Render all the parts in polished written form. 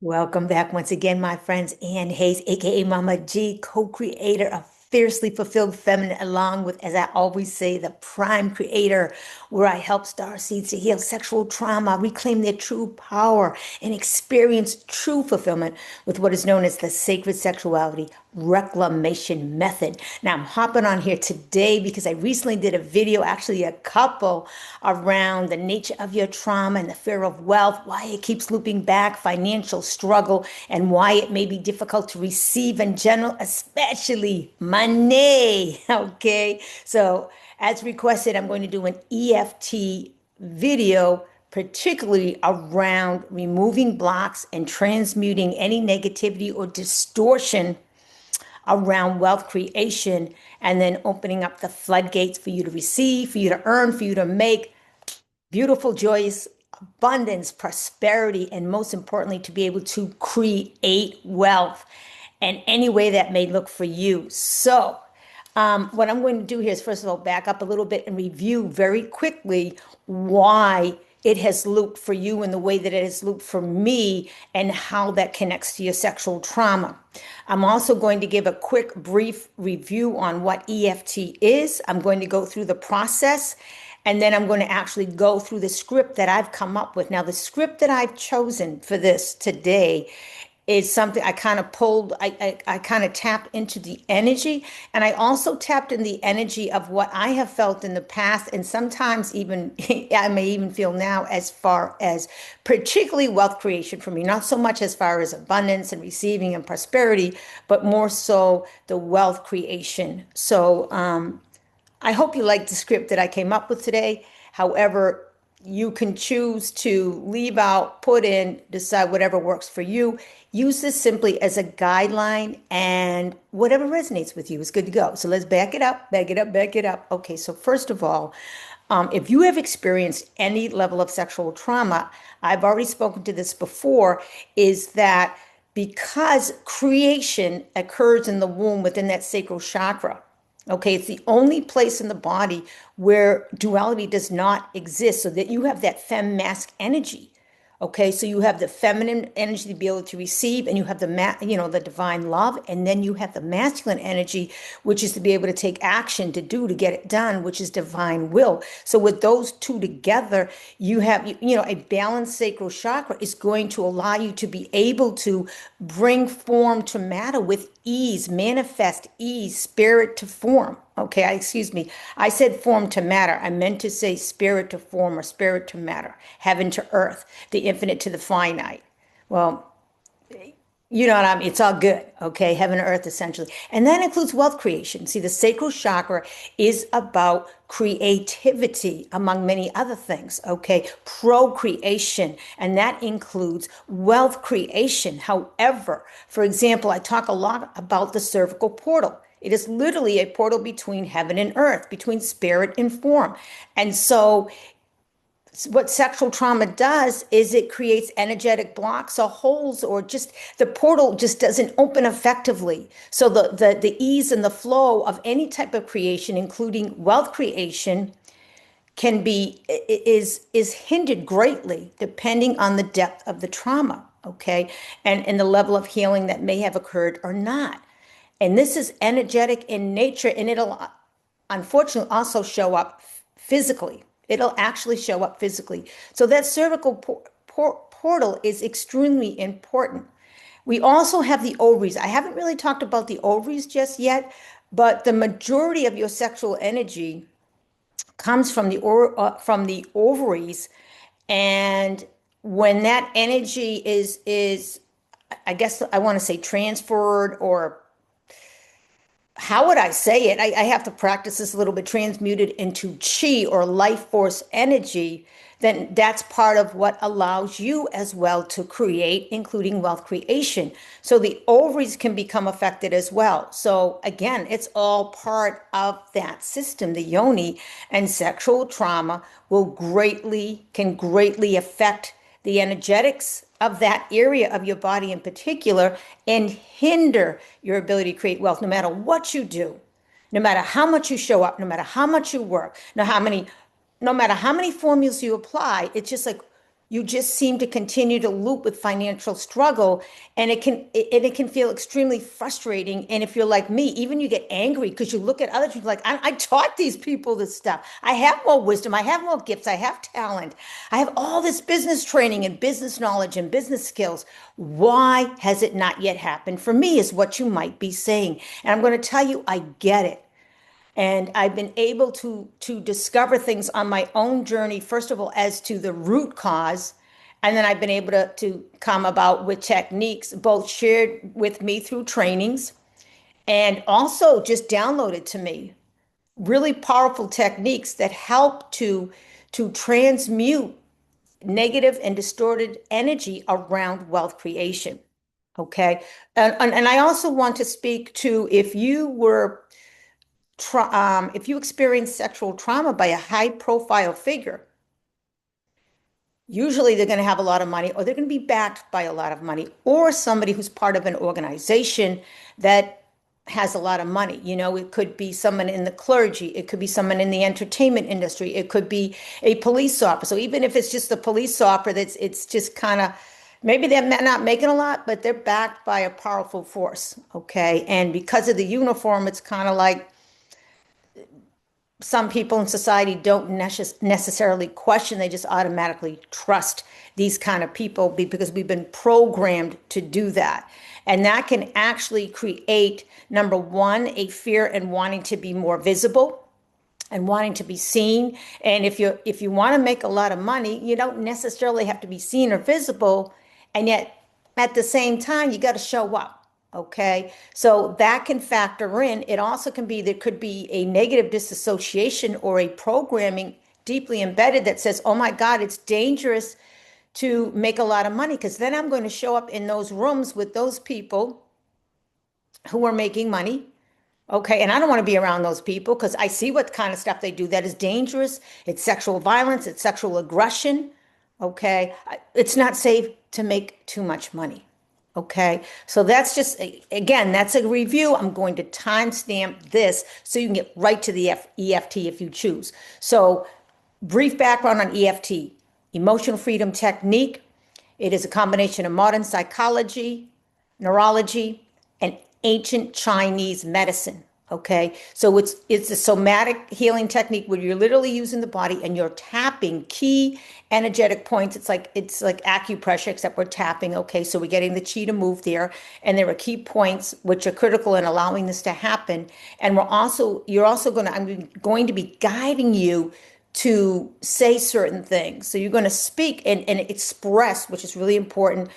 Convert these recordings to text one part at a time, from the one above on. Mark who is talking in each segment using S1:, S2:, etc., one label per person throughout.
S1: Welcome back once again, my friends. Ann Hayes, aka Mama G, co-creator of Fiercely Fulfilled Feminine, along with, as I always say, the prime creator, where I help starseeds to heal sexual trauma, reclaim their true power, and experience true fulfillment with what is known as the sacred sexuality reclamation method. Now, I'm hopping on here today because I recently did a video, actually a couple, around the nature of your trauma and the fear of wealth, why it keeps looping back, financial struggle, and why it may be difficult to receive in general, especially money. Okay, so as requested, I'm going to do an EFT video, particularly around removing blocks and transmuting any negativity or distortion around wealth creation, and then opening up the floodgates for you to receive, for you to earn, for you to make beautiful, joyous abundance, prosperity, and most importantly, to be able to create wealth in any way that may look for you. So, what I'm going to do here is, first of all, back up a little bit and review very quickly why it has looped for you in the way that it has looped for me and how that connects to your sexual trauma. I'm also going to give a quick, brief review on what EFT is. I'm going to go through the process, and then I'm going to actually go through the script that I've come up with. Now, the script that I've chosen for this today is something I kind of pulled, I kind of tapped into the energy, and I also tapped in the energy of what I have felt in the past, and sometimes even I may even feel now, as far as particularly wealth creation for me, not so much as far as abundance and receiving and prosperity, but more so the wealth creation. So I hope you like the script that I came up with today. However, you can choose to leave out, put in, decide whatever works for you. Use this simply as a guideline, and whatever resonates with you is good to go. So let's back it up, back it up, back it up. Okay, so first of all, if you have experienced any level of sexual trauma, I've already spoken to this before, is that because creation occurs in the womb within that sacral chakra. Okay, it's the only place in the body where duality does not exist, so that you have that fem mask energy. Okay, so you have the feminine energy to be able to receive, and you have the divine love, and then you have the masculine energy, which is to be able to take action, to do, to get it done, which is divine will. So with those two together, you have, a balanced sacral chakra is going to allow you to be able to bring form to matter with ease, manifest ease, spirit to form. Okay, excuse me. I said form to matter. I meant to say spirit to form, or spirit to matter, heaven to earth, the infinite to the finite. Well, you know what I mean? It's all good. Okay, heaven and earth, essentially. And that includes wealth creation. See, the sacral chakra is about creativity, among many other things. Okay, procreation, and that includes wealth creation. However, for example, I talk a lot about the cervical portal. It is literally a portal between heaven and earth, between spirit and form. And so what sexual trauma does is it creates energetic blocks or holes, or just the portal just doesn't open effectively. So the ease and the flow of any type of creation, including wealth creation, can be is hindered greatly depending on the depth of the trauma, okay, and the level of healing that may have occurred or not. And this is energetic in nature, and it'll unfortunately also show up physically. It'll actually show up physically. So that cervical portal is extremely important. We also have the ovaries. I haven't really talked about the ovaries just yet, but the majority of your sexual energy comes from the ovaries, and when that energy is I guess I want to say transferred, or how would I say it? I have to practice this a little bit, transmuted into chi or life force energy, then that's part of what allows you as well to create, including wealth creation. So the ovaries can become affected as well. So again, it's all part of that system, the yoni, and sexual trauma can greatly affect the energetics of that area of your body in particular, and hinder your ability to create wealth no matter what you do, no matter how much you show up, no matter how much you work, no matter how many formulas you apply. It's just like you just seem to continue to loop with financial struggle, and it can feel extremely frustrating. And if you're like me, even you get angry because you look at other people like, I taught these people this stuff. I have more wisdom, I have more gifts, I have talent, I have all this business training and business knowledge and business skills. Why has it not yet happened for me, is what you might be saying. And I'm going to tell you, I get it. And I've been able to discover things on my own journey, first of all, as to the root cause. And then I've been able to come about with techniques, both shared with me through trainings and also just downloaded to me. Really powerful techniques that help to transmute negative and distorted energy around wealth creation. Okay. And I also want to speak to, if you experience sexual trauma by a high profile figure, usually they're going to have a lot of money, or they're going to be backed by a lot of money, or somebody who's part of an organization that has a lot of money. You know, it could be someone in the clergy, it could be someone in the entertainment industry, it could be a police officer. So even if it's just a police officer, it's just kind of, maybe they're not making a lot, but they're backed by a powerful force. Okay. And because of the uniform, it's kind of like, some people in society don't necessarily question, they just automatically trust these kind of people because we've been programmed to do that. And that can actually create, number one, a fear and wanting to be more visible and wanting to be seen. And if you want to make a lot of money, you don't necessarily have to be seen or visible. And yet at the same time, you got to show up. Okay, so that can factor in. It also can be, there could be a negative disassociation or a programming deeply embedded that says, oh my God, it's dangerous to make a lot of money, because then I'm going to show up in those rooms with those people who are making money. Okay, and I don't want to be around those people because I see what kind of stuff they do that is dangerous. It's sexual violence, it's sexual aggression. Okay, it's not safe to make too much money. Okay, so that's just, again, that's a review. I'm going to timestamp this so you can get right to the EFT if you choose. So, brief background on EFT, emotional freedom technique. It is a combination of modern psychology, neurology, and ancient Chinese medicine. Okay, so it's a somatic healing technique where you're literally using the body and you're tapping key energetic points. It's like acupressure, except we're tapping. Okay, so we're getting the chi to move there, and there are key points which are critical in allowing this to happen. And you're also I'm going to be guiding you to say certain things. So you're going to speak and express, which is really important,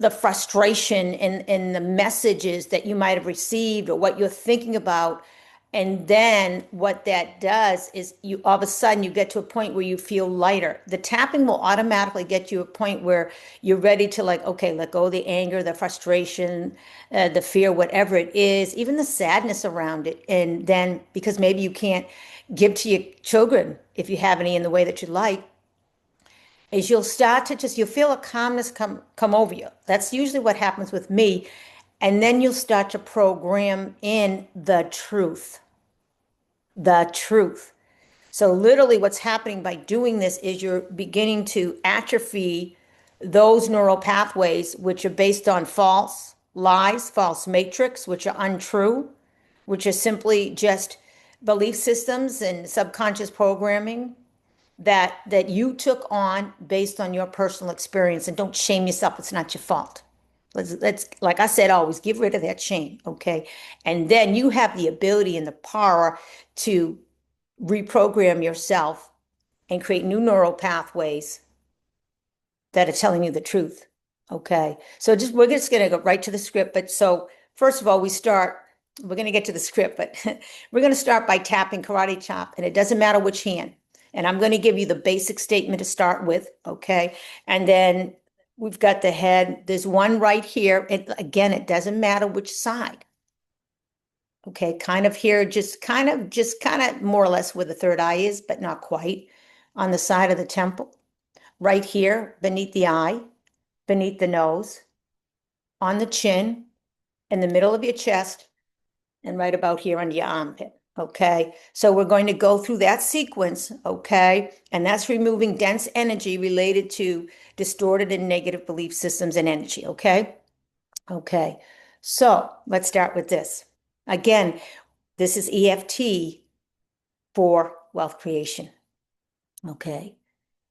S1: the frustration and the messages that you might have received or what you're thinking about. And then what that does is you all of a sudden you get to a point where you feel lighter. The tapping will automatically get you a point where you're ready to, like, okay, let go of the anger, the frustration, the fear, whatever it is, even the sadness around it. And then, because maybe you can't give to your children if you have any in the way that you like, is you'll start to you'll feel a calmness come over you. That's usually what happens with me. And then you'll start to program in the truth. The truth. So literally what's happening by doing this is you're beginning to atrophy those neural pathways which are based on false lies, false matrix, which are untrue, which are simply just belief systems and subconscious programming that you took on based on your personal experience. And don't shame yourself. It's not your fault. Let's, like I said, always get rid of that shame. Okay. And then you have the ability and the power to reprogram yourself and create new neural pathways that are telling you the truth. Okay. So we're just going to go right to the script. But so first of all, we're going to get to the script, but we're going to start by tapping karate chop, and it doesn't matter which hand. And I'm going to give you the basic statement to start with, okay? And then we've got the head. There's one right here. Again, it doesn't matter which side. Okay, kind of here, just kind of more or less where the third eye is, but not quite. On the side of the temple. Right here, beneath the eye, beneath the nose, on the chin, in the middle of your chest, and right about here under your armpit. Okay, so we're going to go through that sequence, okay? And that's removing dense energy related to distorted and negative belief systems and energy, okay? Okay, so let's start with this. Again, this is EFT for wealth creation, okay?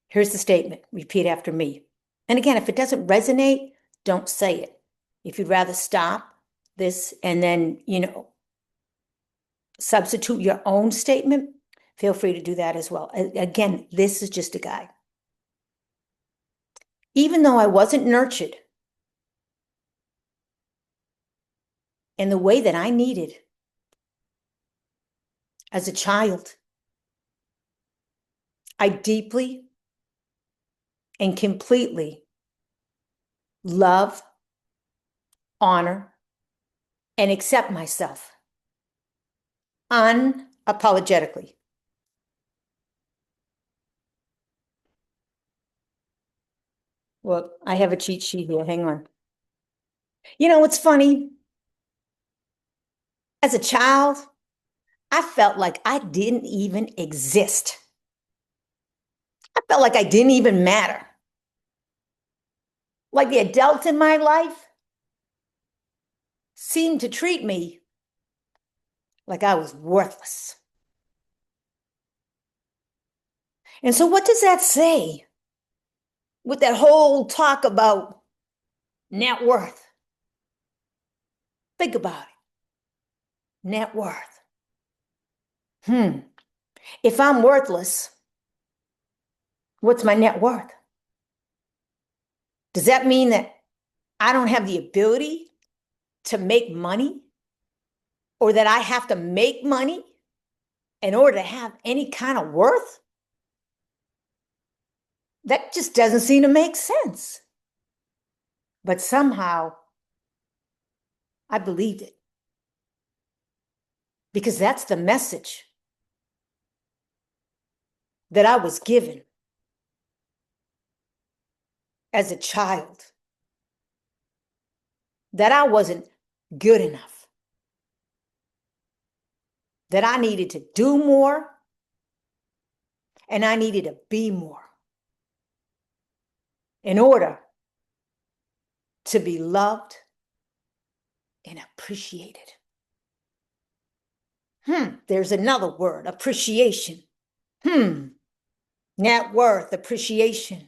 S1: Here's the statement. Repeat after me. And again, if it doesn't resonate, don't say it. If you'd rather stop this and then, substitute your own statement, feel free to do that as well. Again, this is just a guide. Even though I wasn't nurtured in the way that I needed as a child, I deeply and completely love, honor, and accept myself unapologetically. Well, I have a cheat sheet here. Hang on. You know what's funny? As a child, I felt like I didn't even exist. I felt like I didn't even matter. Like the adults in my life seemed to treat me like I was worthless. And so, what does that say with that whole talk about net worth? Think about it. Net worth. If I'm worthless, what's my net worth? Does that mean that I don't have the ability to make money? Or that I have to make money in order to have any kind of worth? That just doesn't seem to make sense. But somehow, I believed it. Because that's the message that I was given as a child. That I wasn't good enough. That I needed to do more. And I needed to be more. In order to be loved and appreciated. There's another word, appreciation. Net worth, appreciation.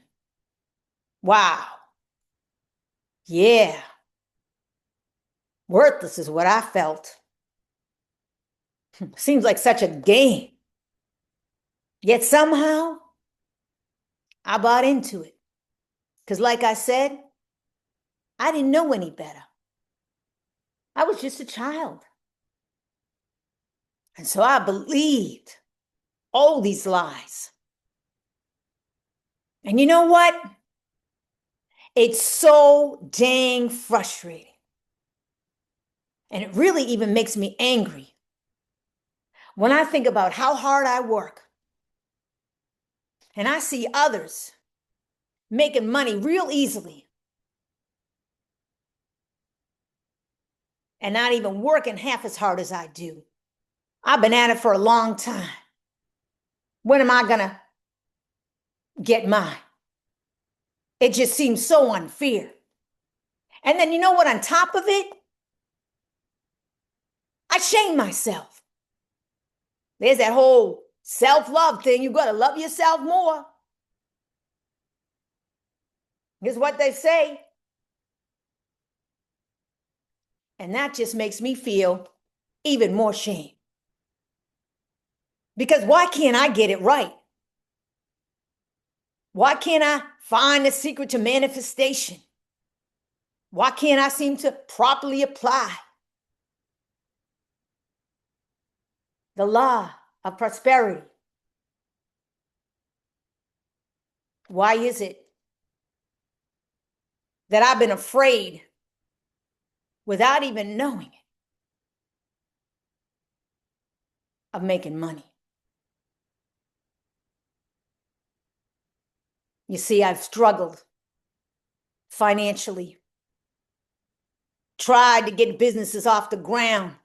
S1: Wow. Yeah. Worthless is what I felt. Seems like such a game. Yet somehow, I bought into it. Because like I said, I didn't know any better. I was just a child. And so I believed all these lies. And you know what? It's so dang frustrating. And it really even makes me angry when I think about how hard I work and I see others making money real easily and not even working half as hard as I do. I've been at it for a long time. When am I gonna get mine? It just seems so unfair. And then you know what, on top of it, I shame myself. There's that whole self-love thing. You gotta love yourself more. Is what they say. And that just makes me feel even more shame. Because why can't I get it right? Why can't I find the secret to manifestation? Why can't I seem to properly apply the law of prosperity? Why is it that I've been afraid without even knowing it of making money? You see, I've struggled financially, tried to get businesses off the ground,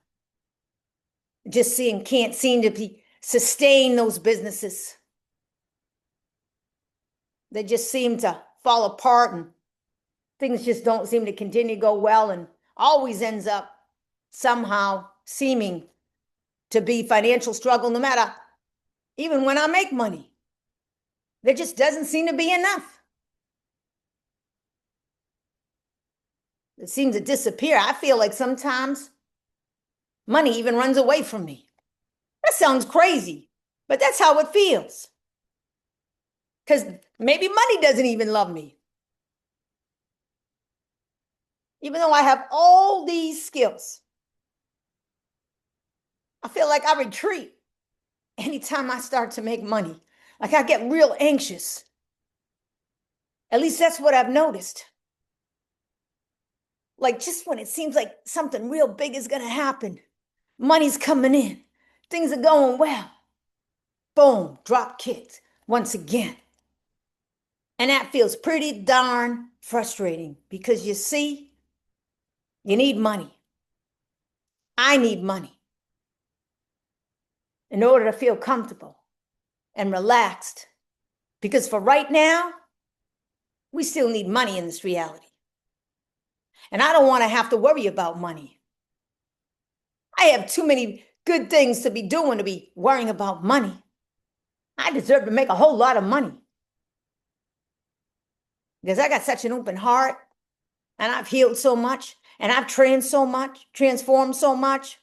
S1: just can't seem to sustain those businesses. They just seem to fall apart, and things just don't seem to continue to go well, and always ends up somehow seeming to be financial struggle, no matter, even when I make money. There just doesn't seem to be enough. It seems to disappear. I feel like sometimes money even runs away from me. That sounds crazy, but that's how it feels. Because maybe money doesn't even love me. Even though I have all these skills, I feel like I retreat anytime I start to make money. Like I get real anxious. At least that's what I've noticed. Like just when it seems like something real big is going to happen, money's coming in, things are going well. Boom, drop kicked once again. And that feels pretty darn frustrating because you see, you need money. I need money in order to feel comfortable and relaxed. Because for right now, we still need money in this reality. And I don't want to have to worry about money. I have too many good things to be doing to be worrying about money. I deserve to make a whole lot of money. Because I got such an open heart, and I've healed so much, and I've trained so much, transformed so much,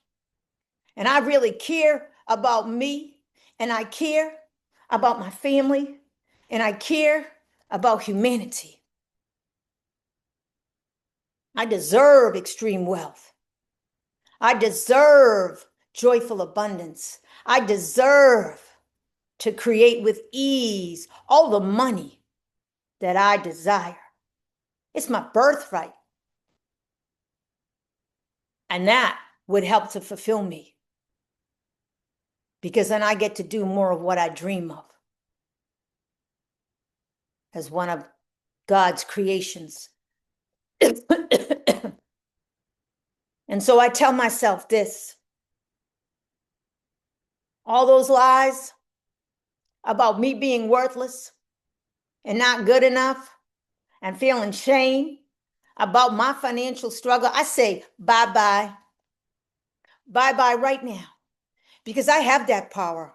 S1: and I really care about me, and I care about my family, and I care about humanity. I deserve extreme wealth. I deserve joyful abundance. I deserve to create with ease all the money that I desire. It's my birthright. And that would help to fulfill me, because then I get to do more of what I dream of as one of God's creations. And so I tell myself this: all those lies about me being worthless and not good enough and feeling shame about my financial struggle, I say bye-bye. Bye-bye right now, because I have that power.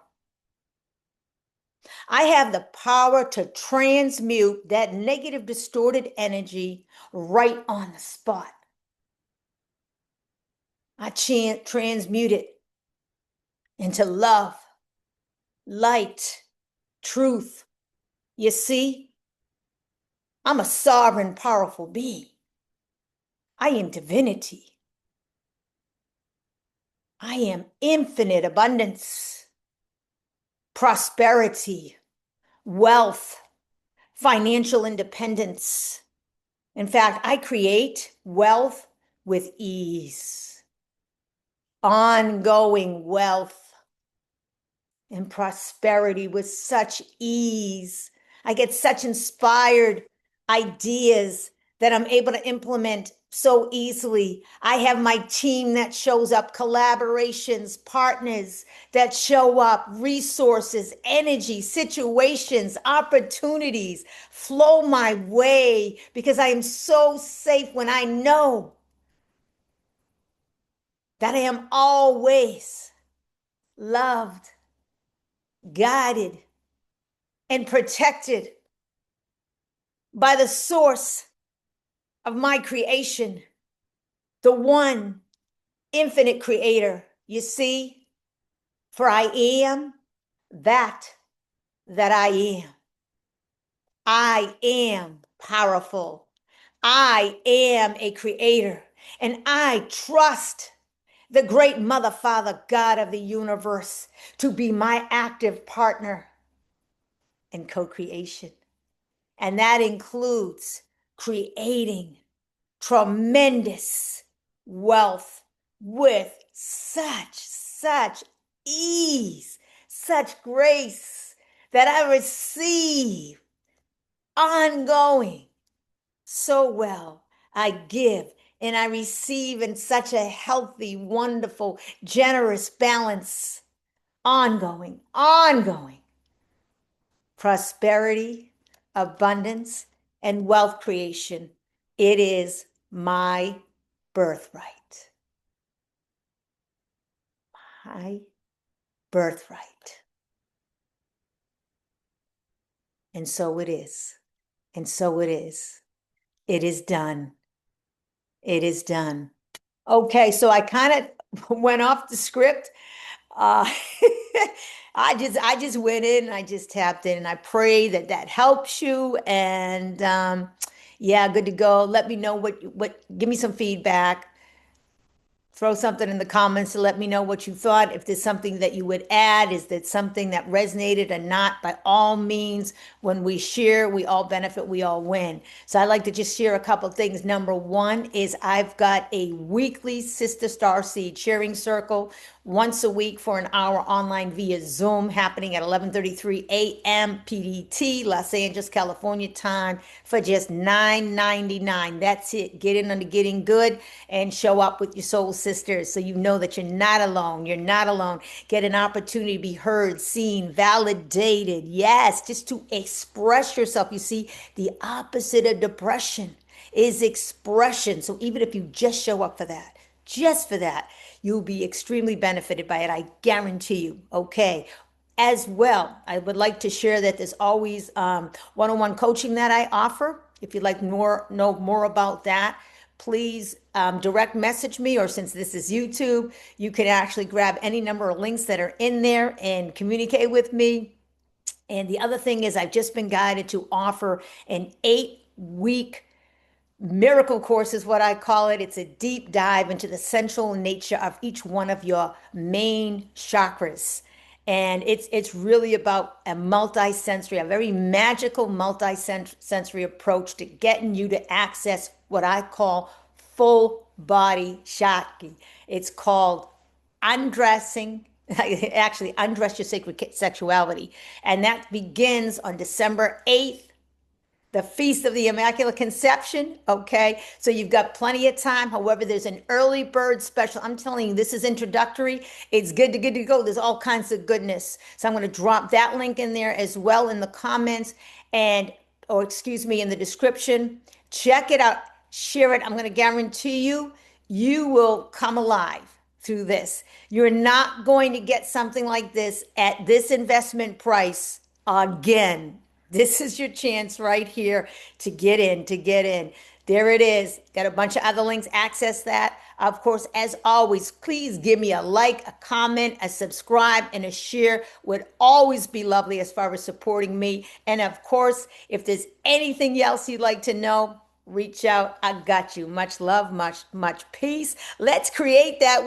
S1: I have the power to transmute that negative, distorted energy right on the spot. I transmute it into love, light, truth. You see, I'm a sovereign, powerful being. I am divinity. I am infinite abundance, prosperity, wealth, financial independence. In fact, I create wealth with ease, ongoing wealth and prosperity with such ease. I get such inspired ideas that I'm able to implement so easily. I have my team that shows up, collaborations, partners that show up, resources, energy, situations, opportunities flow my way because I am so safe when I know that I am always loved, guided, and protected by the source of my creation, the one infinite creator. You see, for I am that I am. I am powerful. I am a creator, and I trust the great Mother, Father, God of the universe to be my active partner in co-creation. And that includes creating tremendous wealth with such ease, such grace that I receive ongoing so well. I give and I receive in such a healthy, wonderful, generous balance, ongoing prosperity, abundance, and wealth creation. It is my birthright. My birthright. And so it is. And so it is. It is done. It is done. Okay, so I kind of went off the script. Uh, I just went in and I just tapped in and I pray that that helps you. And yeah, good to go. Let me know give me some feedback. Throw something in the comments to let me know what you thought. If there's something that you would add, is that something that resonated or not? By all means, when we share, we all benefit, we all win. So I'd like to just share a couple of things. Number one is I've got a weekly Sister Starseed sharing circle once a week for an hour online via Zoom, happening at 11:33 a.m. PDT, Los Angeles, California time, for just $9.99. That's it. Get in on the getting good and show up with your soul sisters so you know that you're not alone. You're not alone. Get an opportunity to be heard, seen, validated. Yes, just to express yourself. You see, the opposite of depression is expression. So even if you just show up for that, just for that, you'll be extremely benefited by it. I guarantee you. Okay. As well, I would like to share that there's always one-on-one coaching that I offer. If you'd like know more about that, please direct message me, or since this is YouTube, you can actually grab any number of links that are in there and communicate with me. And the other thing is I've just been guided to offer an 8-week miracle course is what I call it. It's a deep dive into the central nature of each one of your main chakras. And it's really about a multi-sensory, a very magical multi-sensory approach to getting you to access what I call full body Shakti. It's called undressing, actually undress your sacred sexuality. And that begins on December 8th, the Feast of the Immaculate Conception. Okay, so you've got plenty of time. However, there's an early bird special. I'm telling you, this is introductory. It's good to go. There's all kinds of goodness. So I'm going to drop that link in there as well in the comments, and or excuse me, in the description. Check it out. Share it. I'm going to guarantee you, you will come alive through this. You're not going to get something like this at this investment price again. This is your chance right here to get in. There it is. Got a bunch of other links. Access that. Of course, as always, please give me a like, a comment, a subscribe, and a share. Would always be lovely as far as supporting me. And of course, if there's anything else you'd like to know, reach out. I got you. Much love, much peace. Let's create that